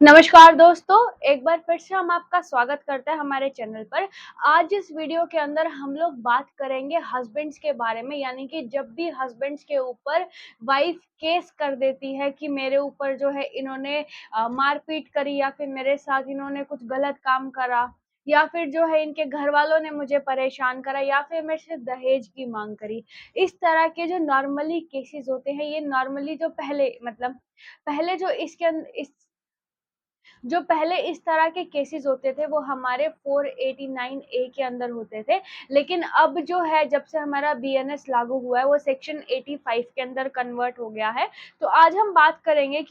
नमस्कार दोस्तों, एक बार फिर से हम आपका स्वागत करते हैं हमारे चैनल पर। आज इस वीडियो के अंदर हम लोग बात करेंगे हस्बैंड्स के बारे में, यानी कि जब भी हस्बैंड्स के ऊपर वाइफ केस कर देती है कि मेरे ऊपर जो है इन्होंने मारपीट करी या फिर मेरे साथ इन्होंने कुछ गलत काम करा या फिर जो है इनके घर वालों ने मुझे परेशान करा या फिर मेरे से दहेज की माँग करी। इस तरह के जो नॉर्मली केसेस होते हैं, ये नॉर्मली जो पहले जो पहले इस तरह के केसेस होते थे वो हमारे 489 ए के अंदर होते थे, लेकिन अब जो है जब से हमारा बीएनएस लागू हुआ है वो सेक्शन 85 के अंदर कन्वर्ट हो गया है। तो आज हम बात करेंगे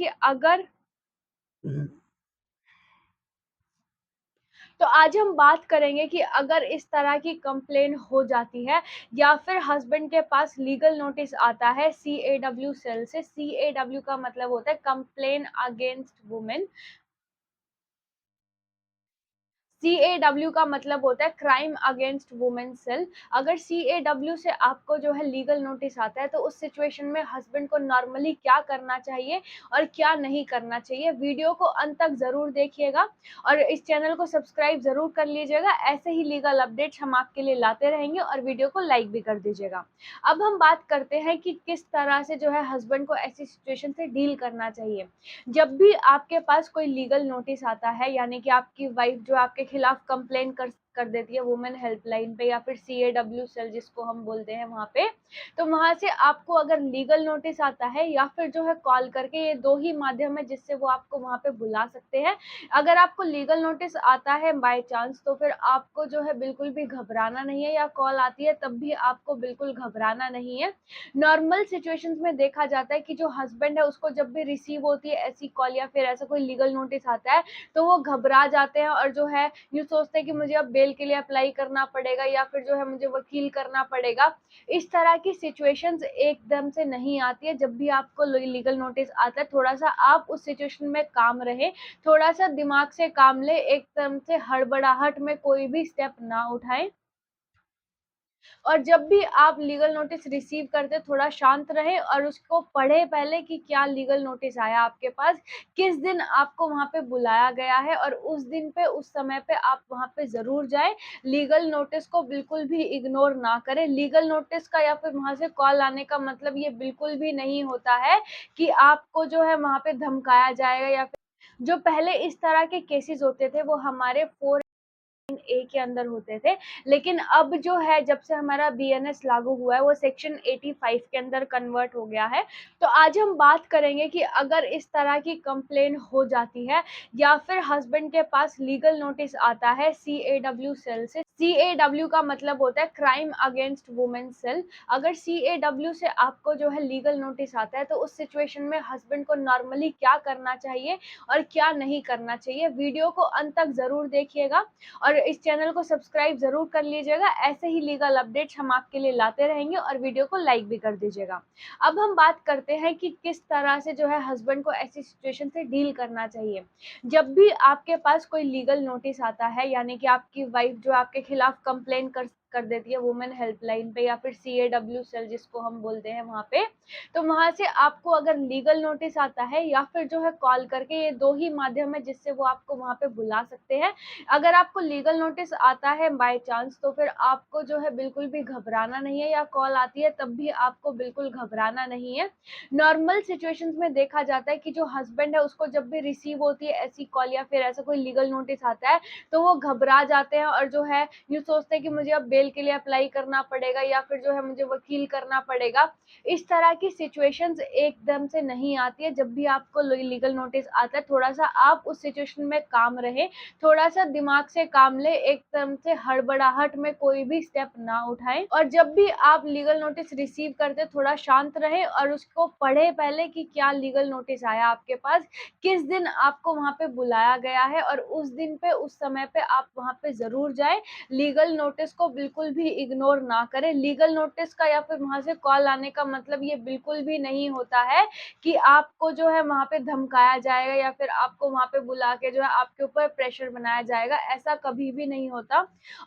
कि अगर इस तरह की कंप्लेन हो जाती है या फिर हस्बैंड के पास लीगल नोटिस आता है सीएडब्ल्यू सेल से। सीएडब्ल्यू का मतलब होता है कंप्लेन अगेंस्ट वुमेन। सीएडब्ल्यू का मतलब होता है क्राइम अगेंस्ट वुमेन सेल। अगर सीएडब्ल्यू से आपको जो है लीगल नोटिस आता है तो उस सिचुएशन में हस्बैंड को नॉर्मली क्या करना चाहिए और क्या नहीं करना चाहिए, वीडियो को अंत तक जरूर देखिएगा और इस चैनल को सब्सक्राइब जरूर कर लीजिएगा। ऐसे ही लीगल अपडेट्स हम आपके लिए लाते रहेंगे और वीडियो को लाइक भी कर दीजिएगा। अब हम बात करते हैं कि किस तरह से जो है हस्बैंड को ऐसी सिचुएशन से डील करना चाहिए। जब भी आपके पास कोई लीगल नोटिस आता है, यानी कि आपकी वाइफ जो आपके खिलाफ कंप्लेन कर देती है वुमेन हेल्पलाइन पे या फिर सीएडब्ल्यू सेल जिसको हम बोलते हैं वहाँ पे, तो वहाँ से आपको अगर लीगल नोटिस आता है या फिर जो है कॉल करके, ये दो ही माध्यम है जिससे वो आपको वहाँ पे बुला सकते हैं। अगर आपको लीगल नोटिस आता है बाय चांस तो फिर आपको जो है बिल्कुल भी घबराना नहीं है, या कॉल आती है तब भी आपको बिल्कुल घबराना नहीं है। नॉर्मल सिचुएशंस में देखा जाता है कि जो हस्बैंड है उसको जब भी रिसीव होती है ऐसी कॉल या फिर ऐसा कोई लीगल नोटिस आता है तो वो घबरा जाते हैं और जो है यूँ सोचते हैं कि मुझे अब बेल के लिए अप्लाई करना पड़ेगा या फिर जो है मुझे वकील करना पड़ेगा। इस तरह की सिचुएशंस एकदम से नहीं आती है। जब भी आपको लीगल नोटिस आता है थोड़ा सा आप उस सिचुएशन में काम रहे, थोड़ा सा दिमाग से काम ले, एकदम से हड़बड़ाहट में कोई भी स्टेप ना उठाएं। और जब भी आप लीगल नोटिस रिसीव करते थोड़ा शांत रहें और उसको पढ़े पहले कि क्या लीगल नोटिस आया आपके पास, किस दिन आपको वहाँ पे बुलाया गया है और उस दिन पे उस समय पे आप वहाँ पे ज़रूर जाएँ। लीगल नोटिस को बिल्कुल भी इग्नोर ना करें। लीगल नोटिस का या फिर वहाँ से कॉल आने का मतलब ये बिल्कुल भी नहीं होता है कि आपको जो है वहाँ पे धमकाया जाएगा या फिर जो पहले इस तरह के केसेस होते थे वो हमारे 4 ए के अंदर होते थे, लेकिन अब जो है जब से हमारा बीएनएस लागू हुआ है वो सेक्शन 85 के अंदर कन्वर्ट हो गया है। तो आज हम बात करेंगे कि अगर इस तरह की कंप्लेन हो जाती है या फिर हस्बैंड के पास लीगल नोटिस आता है सीएडब्ल्यू सेल से। सीएडब्ल्यू का मतलब होता है क्राइम अगेंस्ट वुमेन सेल। अगर सीएडब्ल्यू से आपको जो है लीगल नोटिस आता है तो उस सिचुएशन में हस्बैंड को नॉर्मली क्या करना चाहिए और क्या नहीं करना चाहिए, वीडियो को अंत तक जरूर देखिएगा और इस चैनल को सब्सक्राइब ज़रूर कर लीजिएगा। ऐसे ही लीगल अपडेट्स हम आपके लिए लाते रहेंगे और वीडियो को लाइक भी कर दीजिएगा। अब हम बात करते हैं कि किस तरह से जो है हस्बैंड को ऐसी सिचुएशन से डील करना चाहिए। जब भी आपके पास कोई लीगल नोटिस आता है, यानी कि आपकी वाइफ जो आपके खिलाफ कंप्लेन कर देती है वुमेन हेल्पलाइन पे या फिर सीएडब्ल्यू सेल जिसको हम बोलते हैं वहाँ पे, तो वहाँ से आपको अगर लीगल नोटिस आता है या फिर जो है कॉल करके, ये दो ही माध्यम है जिससे वो आपको वहाँ पे बुला सकते हैं। अगर आपको लीगल नोटिस आता है बाय चांस तो फिर आपको जो है बिल्कुल भी घबराना नहीं है, या कॉल आती है तब भी आपको बिल्कुल घबराना नहीं है। नॉर्मल सिचुएशंस में देखा जाता है कि जो हस्बैंड है उसको जब भी रिसीव होती है ऐसी कॉल या फिर ऐसा कोई लीगल नोटिस आता है तो वो घबरा जाते हैं और जो है यूँ सोचते हैं कि मुझे अब बेल के लिए अप्लाई करना पड़ेगा या फिर जो है मुझे वकील करना पड़ेगा। इस तरह की सिचुएशंस एकदम से नहीं आती है। जब भी आपको लीगल नोटिस आता है थोड़ा सा आप उस सिचुएशन में काम रहे, थोड़ा सा दिमाग से काम ले, एकदम से हड़बड़ाहट में कोई भी स्टेप ना उठाएं। और जब भी आप लीगल नोटिस रिसीव करते थोड़ा शांत रहें और उसको पढ़े पहले कि क्या लीगल नोटिस आया आपके पास, किस दिन आपको वहाँ पे बुलाया गया है और उस दिन पे उस समय पे आप वहाँ पे ज़रूर जाएं। लीगल नोटिस को बिल्कुल भी इग्नोर ना करें। लीगल नोटिस का या फिर वहाँ से कॉल आने का मतलब ये बिल्कुल भी नहीं होता है कि आपको जो है वहाँ पे धमकाया जाएगा या फिर आपको वहाँ पे बुला के जो है आपके ऊपर प्रेशर बनाया जाएगा, ऐसा कभी भी नहीं होता।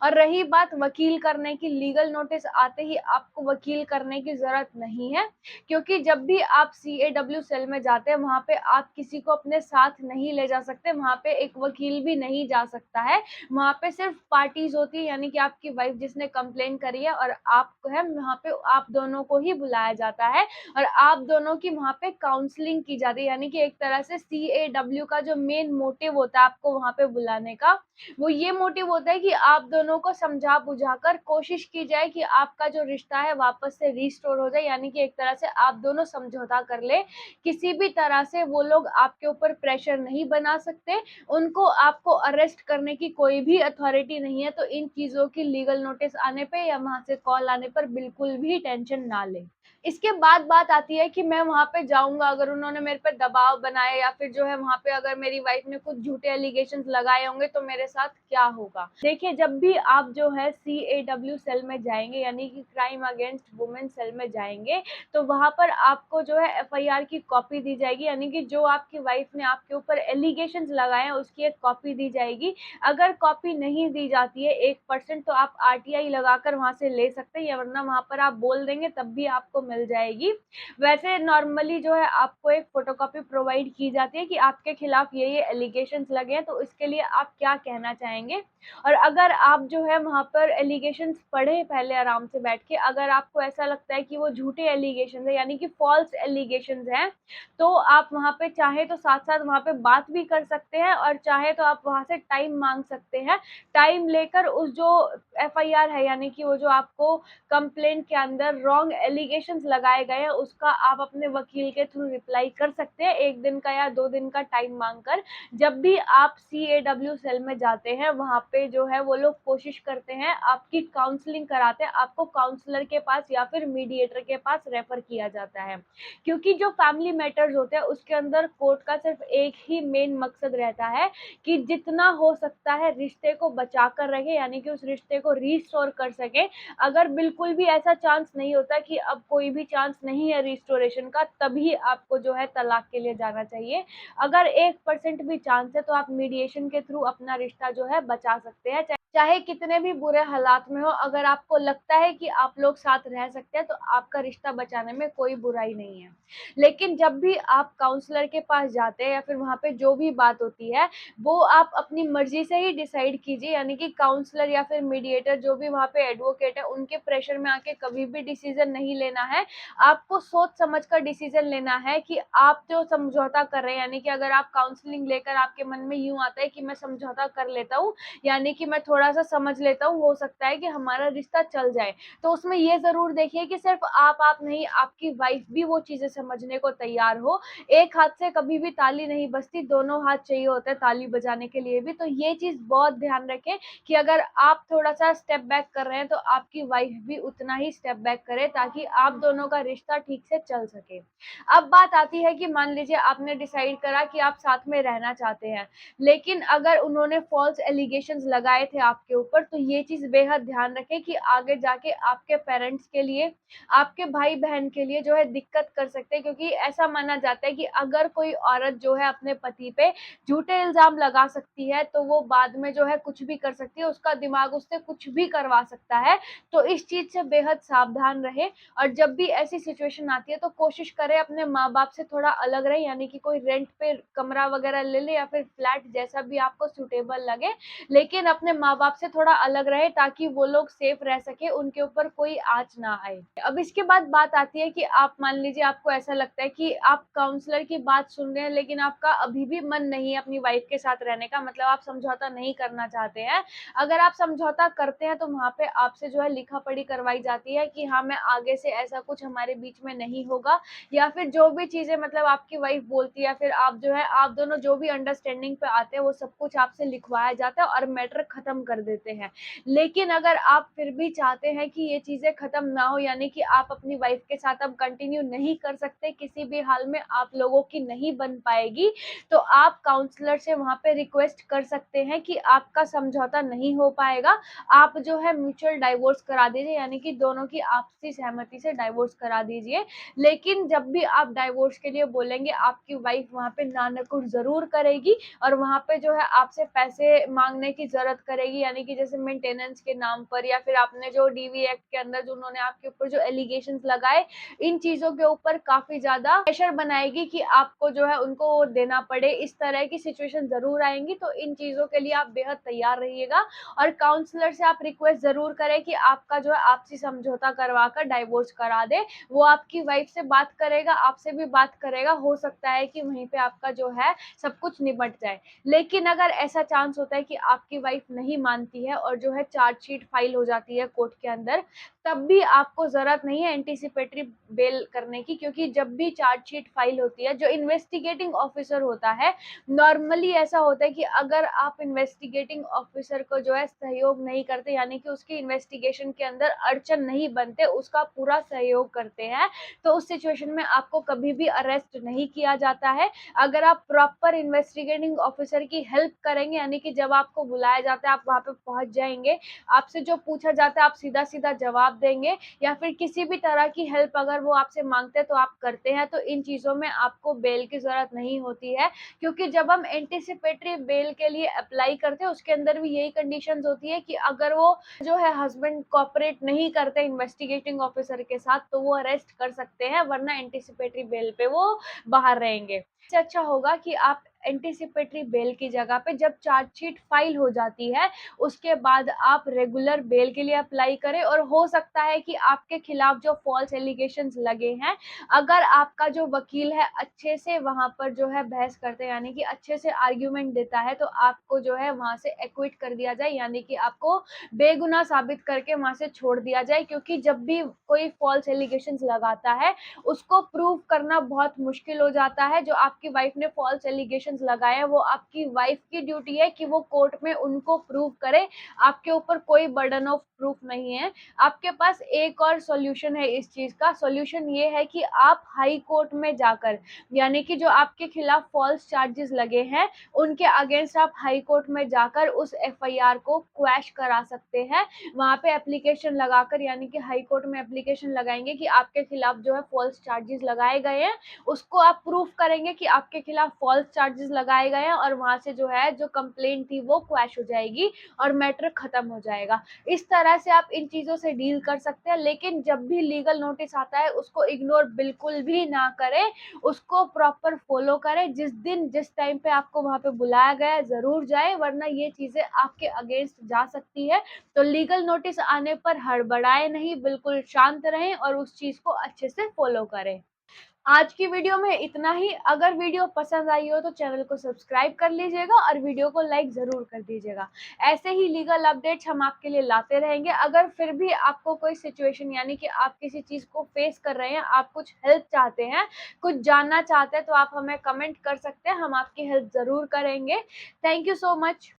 और रही बात वकील करने की, लीगल नोटिस आते ही आपको वकील करने की ज़रूरत नहीं है, क्योंकि जब भी आप सीएडब्ल्यू सेल में जाते हैं, वहाँ पे आप किसी को अपने साथ नहीं ले जा सकते, वहाँ पे एक वकील भी नहीं जा सकता है। वहाँ पे सिर्फ पार्टीज़ होती है, यानी कि आपकी वाइफ जिसने कंप्लेन करी है और आप है, वहाँ पे आप दोनों को ही बुलाया जाता है और आप दोनों की वहाँ पे काउंसलिंग की जाती है। यानी कि एक तरह से सीएडब्ल्यू का जो मेन मोटिव होता है आपको वहाँ पे बुलाने का, वो ये मोटिव होता है कि आप दोनों को समझा बुझाकर कोशिश की जाए कि आपका जो रिश्ता है वापस से रिस्टोर हो जाए, यानी कि एक तरह से आप दोनों समझौता कर ले। किसी भी तरह से वो लोग आपके ऊपर प्रेशर नहीं बना सकते, उनको आपको अरेस्ट करने की कोई भी अथॉरिटी नहीं है। तो इन चीज़ों की लीगल नोटिस आने पे या वहाँ से कॉल आने पर बिल्कुल भी टेंशन ना लें। इसके बाद बात आती है कि मैं वहाँ पे जाऊँगा, अगर उन्होंने मेरे पे दबाव बनाया या फिर जो है वहाँ पे अगर मेरी वाइफ ने कुछ झूठे एलिगेशंस लगाए होंगे तो मेरे साथ क्या होगा? देखिए, जब भी आप जो है सीएडब्ल्यू सेल में जाएँगे, यानी कि क्राइम अगेंस्ट वुमेन सेल में जाएँगे, तो वहाँ पर आपको जो है एफआईआर की कॉपी दी जाएगी, यानी कि जो आपकी वाइफ ने आपके ऊपर एलिगेशंस लगाए हैं उसकी एक कॉपी दी जाएगी। अगर कॉपी नहीं दी जाती है 1% तो आप आरटीआई लगाकर वहाँ से ले सकते हैं, या वरना वहाँ पर आप बोल देंगे तब भी आपको मिल जाएगी। वैसे नॉर्मली जो है आपको एक फोटोकॉपी प्रोवाइड की जाती है कि आपके खिलाफ ये एलिगेशंस लगे हैं, तो इसके लिए आप क्या कहना चाहेंगे। और अगर आप जो है वहाँ पर एलिगेशंस पढ़े पहले आराम से बैठ के, अगर आपको ऐसा लगता है कि वो झूठे एलिगेशंस है, यानी कि फॉल्स एलिगेशंस हैं, तो आप वहाँ पे चाहे तो साथ-साथ वहाँ पे बात भी कर सकते हैं और चाहे तो आप वहाँ से टाइम माँग सकते हैं। टाइम लेकर उस जो एफआईआर है, यानी कि वो जो आपको कंप्लेंट के अंदर रॉन्ग एलिगेशंस लगाए गए हैं, उसका आप अपने वकील के थ्रू रिप्लाई कर सकते हैं 1 दिन का या 2 दिन का टाइम माँगकर। जब भी आप सीएडब्ल्यू सेल में जाते हैं, वहाँ पे जो है वो लोग कोशिश करते हैं, आपकी काउंसलिंग कराते हैं, आपको काउंसलर के पास या फिर मीडिएटर के पास रेफर किया जाता है। क्योंकि जो फैमिली मैटर्स होते हैं उसके अंदर कोर्ट का सिर्फ एक ही मेन मकसद रहता है कि जितना हो सकता है रिश्ते को बचा कर रखे, यानी कि उस रिश्ते को रिस्टोर कर सके। अगर बिल्कुल भी ऐसा चांस नहीं होता कि अब कोई भी चांस नहीं है रिस्टोरेशन का, तभी आपको जो है तलाक के लिए जाना चाहिए। अगर 1% भी चांस है तो आप मीडिएशन के थ्रू अपना रिश्ता जो है बचा सकते हैं, चाहे कितने भी बुरे हालात में हो। अगर आपको लगता है कि आप लोग साथ रह सकते हैं तो आपका रिश्ता बचाने में कोई बुराई नहीं है। लेकिन जब भी आप काउंसलर के पास जाते हैं या फिर वहाँ पे जो भी बात होती है, वो आप अपनी मर्ज़ी से ही डिसाइड कीजिए, यानी कि काउंसलर या फिर मीडिएटर जो भी वहाँ पे एडवोकेट है, उनके प्रेशर में आके कभी भी डिसीज़न नहीं लेना है। आपको सोच-समझ कर डिसीज़न लेना है कि आप जो समझौता कर रहे हैं, यानी कि अगर आप काउंसलिंग लेकर आपके मन में यूँ आता है कि मैं समझौता कर लेता हूँ, यानी कि मैं थोड़ा-सा समझ लेता हूँ, हो सकता है कि हमारा रिश्ता चल जाए। तो उसमें ये ज़रूर देखिए कि सिर्फ़ आप नहीं, आपकी वाइफ़ भी वो चीज़ें समझने को तैयार हो। एक हाथ से कभी भी ताली नहीं बजती, दोनों हाथ चाहिए होते हैं ताली बजाने के लिए भी। तो ये चीज़ बहुत ध्यान रखें कि अगर आप थोड़ा-सा स्टेप बैक कर रहे हैं, तो आपकी वाइफ़ भी उतना ही स्टेप बैक करे, ताकि आप दोनों का रिश्ता ठीक से चल सके। अब बात आती है कि मान लीजिए आपने डिसाइड करा कि आप साथ में रहना चाहते हैं, लेकिन अगर उन्होंने फ़ॉल्स एलिगेशंस लगाए थे आपके ऊपर, तो ये चीज़ बेहद ध्यान रखें कि आगे जाके आपके पेरेंट्स के लिए, आपके भाई-बहन के लिए जो है दिक्कत कर सकते हैं, क्योंकि ऐसा माना जाता है कि अगर कोई औरत जो है अपने पति पे झूठे इल्ज़ाम लगा सकती है, तो वो बाद में जो है कुछ भी कर सकती है, उसका दिमाग उससे कुछ भी करवा सकता है। तो इस चीज़ से बेहद सावधान रहें और जब भी ऐसी सिचुएशन आती है तो कोशिश करें अपने माँ-बाप से थोड़ा अलग रहें, यानी कि कोई रेंट पे कमरा वगैरह ले लें या फिर फ्लैट, जैसा भी आपको सूटेबल लगे। लेकिन अपने माँ-बाप से थोड़ा अलग रहे ताकि वो लोग सेफ रह सके, उनके ऊपर कोई आँच ना आए। अब इसके बाद बात आती है कि आप मान लीजिए आपको ऐसा लगता है कि आप काउंसलर की बात सुन रहे हैं, लेकिन आपका अभी भी मन नहीं है अपनी वाइफ के साथ रहने का, मतलब आप समझौता नहीं करना चाहते हैं। अगर आप समझौता करते हैं तो वहाँ पे आपसे जो है लिखा-पढ़ी करवाई जाती है कि हाँ, मैं आगे से ऐसा कुछ हमारे बीच में नहीं होगा, या फिर जो भी चीज़ें मतलब आपकी वाइफ बोलती है या फिर आप जो है आप दोनों जो भी अंडरस्टैंडिंग पे आते हैं वो सब कुछ आपसे लिखवाया जाता है और मैटर खत्म कर देते हैं। लेकिन अगर आप फिर भी चाहते हैं कि ये चीज़ें खत्म ना हो, यानी कि आप अपनी वाइफ के साथ अब कंटिन्यू नहीं कर सकते, किसी भी हाल में आप लोगों की नहीं बन पाएगी, तो आप काउंसलर से वहाँ पे रिक्वेस्ट कर सकते हैं कि आपका समझौता नहीं हो पाएगा, आप जो है म्यूचुअल डाइवोर्स करा दीजिए, यानी कि दोनों की आपसी सहमति से डाइवोर्स करा दीजिए। लेकिन जब भी आप डाइवोर्स के लिए बोलेंगे, आपकी वाइफ वहाँ पे ना-नुकुर ज़रूर करेगी और वहाँ पे जो है आपसे पैसे माँगने की ज़रूरत करेगी, यानी कि जैसे मेंटेनेंस के नाम पर, या फिर आपने जो डीवी एक्ट के अंदर जो उन्होंने आपके ऊपर जो एलिगेशंस लगाए, इन चीज़ों के ऊपर काफ़ी ज़्यादा प्रेशर बनाएगी कि आपको जो है उनको वो देना पड़े। इस तरह की सिचुएशन ज़रूर आएँगी, तो इन चीज़ों के लिए आप बेहद तैयार रहिएगा और काउंसलर से आप रिक्वेस्ट ज़रूर करें कि आपका जो है आपसी समझौता करवा कर डाइवोर्स करा दें। वो आपकी वाइफ से बात करेगा, आपसे भी बात करेगा, हो सकता है कि वहीं पे आपका जो है सब कुछ निपट जाए। लेकिन अगर ऐसा चांस होता है कि आपकी वाइफ नहीं मानती है और जो है चार्जशीट फाइल हो जाती है कोर्ट के अंदर, तब भी आपको ज़रूरत नहीं है एंटीसिपेटरी बेल करने की, क्योंकि जब भी चार्जशीट फाइल होती है, जो इन्वेस्टिगेटिंग ऑफिसर होता है, नॉर्मली ऐसा होता है कि अगर आप इन्वेस्टिगेटिंग ऑफिसर को जो है सहयोग नहीं करते, यानी कि उसकी इन्वेस्टिगेशन के अंदर अड़चन नहीं बनते, उसका पूरा सहयोग करते हैं, तो उस सिचुएशन में आपको कभी भी अरेस्ट नहीं किया जाता है। अगर आप प्रॉपर इन्वेस्टिगेटिंग ऑफिसर की हेल्प करेंगे, यानी कि जब आपको बुलाया जाता है, आप वहाँ पे पहुँच जाएँगे, आपसे जो पूछा जाता है आप सीधा-सीधा जवाब देंगे, या फिर किसी भी तरह की हेल्प अगर वो आपसे माँगते हैं तो आप करते हैं, तो इन चीज़ों में आपको बेल की ज़रूरत नहीं होती है। क्योंकि जब हम एंटीसिपेटरी बेल के लिए अप्लाई करते हैं, उसके अंदर भी यही कंडीशंस होती है कि अगर वो जो है हस्बैंड कोऑपरेट नहीं करते इन्वेस्टिगेटिंग ऑफिसर के साथ, तो वो अरेस्ट कर सकते हैं, वरना एंटीसिपेटरी बेल पे वो बाहर रहेंगे। इससे अच्छा होगा कि आप एंटीसिपेटरी बेल की जगह पे जब चार्जशीट फाइल हो जाती है, उसके बाद आप रेगुलर बेल के लिए अप्लाई करें, और हो सकता है कि आपके खिलाफ जो फॉल्स एलिगेशंस लगे हैं, अगर आपका जो वकील है अच्छे से वहाँ पर जो है बहस करते हैं, यानी कि अच्छे से आर्ग्यूमेंट देता है, तो आपको जो है वहाँ से एक्विट कर दिया जाए, यानी कि आपको बेगुनाह साबित करके वहाँ से छोड़ दिया जाए। क्योंकि जब भी कोई फॉल्स एलिगेशंस लगाता है, उसको प्रूव करना बहुत मुश्किल हो जाता है। जो आपकी वाइफ ने फॉल्स एलिगेशंस लगाए हैं, वो आपकी वाइफ की ड्यूटी है कि वो कोर्ट में उनको प्रूव करे। आपके ऊपर कोई बर्डन ऑफ प्रूफ नहीं है। आपके पास एक और सॉल्यूशन है इस चीज़ का। सॉल्यूशन ये है कि आप हाई कोर्ट में जाकर, यानी कि जो आपके खिलाफ फॉल्स चार्जेस लगे हैं, उनके अगेंस्ट आप हाई कोर्ट में जाकर उस एफआईआर को क्वैश करा सकते हैं। वहाँ पे एप्लीकेशन लगाकर, यानी कि हाई कोर्ट में एप्लीकेशन लगाएँगे कि आपके खिलाफ जो है फॉल्स चार्जेस लगाए गए हैं। उसको आप प्रूफ करेंगे कि आपके खिलाफ फॉल्स चार्जेस लगाए गए हैं, और वहाँ से जो है जो कंप्लेंट थी वो क्वैश हो जाएगी और मैटर खत्म हो जाएगा। इस तरह से आप इन चीज़ों से डील कर सकते हैं। लेकिन जब भी लीगल नोटिस आता है, उसको इग्नोर बिल्कुल भी ना करें, उसको प्रॉपर फॉलो करें। जिस दिन जिस टाइम पे आपको वहाँ पे बुलाया गया है, ज़रूर जाएँ, वरना ये चीज़ें आपके अगेंस्ट जा सकती है। तो लीगल नोटिस आने पर हड़बड़ाएँ नहीं, बिल्कुल शांत रहें और उस चीज़ को अच्छे से फॉलो करें। आज की वीडियो में इतना ही। अगर वीडियो पसंद आई हो तो चैनल को सब्सक्राइब कर लीजिएगा और वीडियो को लाइक ज़रूर कर दीजिएगा। ऐसे ही लीगल अपडेट्स हम आपके लिए लाते रहेंगे। अगर फिर भी आपको कोई सिचुएशन, यानी कि आप किसी चीज़ को फेस कर रहे हैं, आप कुछ हेल्प चाहते हैं, कुछ जानना चाहते हैं, तो आप हमें कमेंट कर सकते हैं, हम आपकी हेल्प ज़रूर करेंगे। Thank you so much.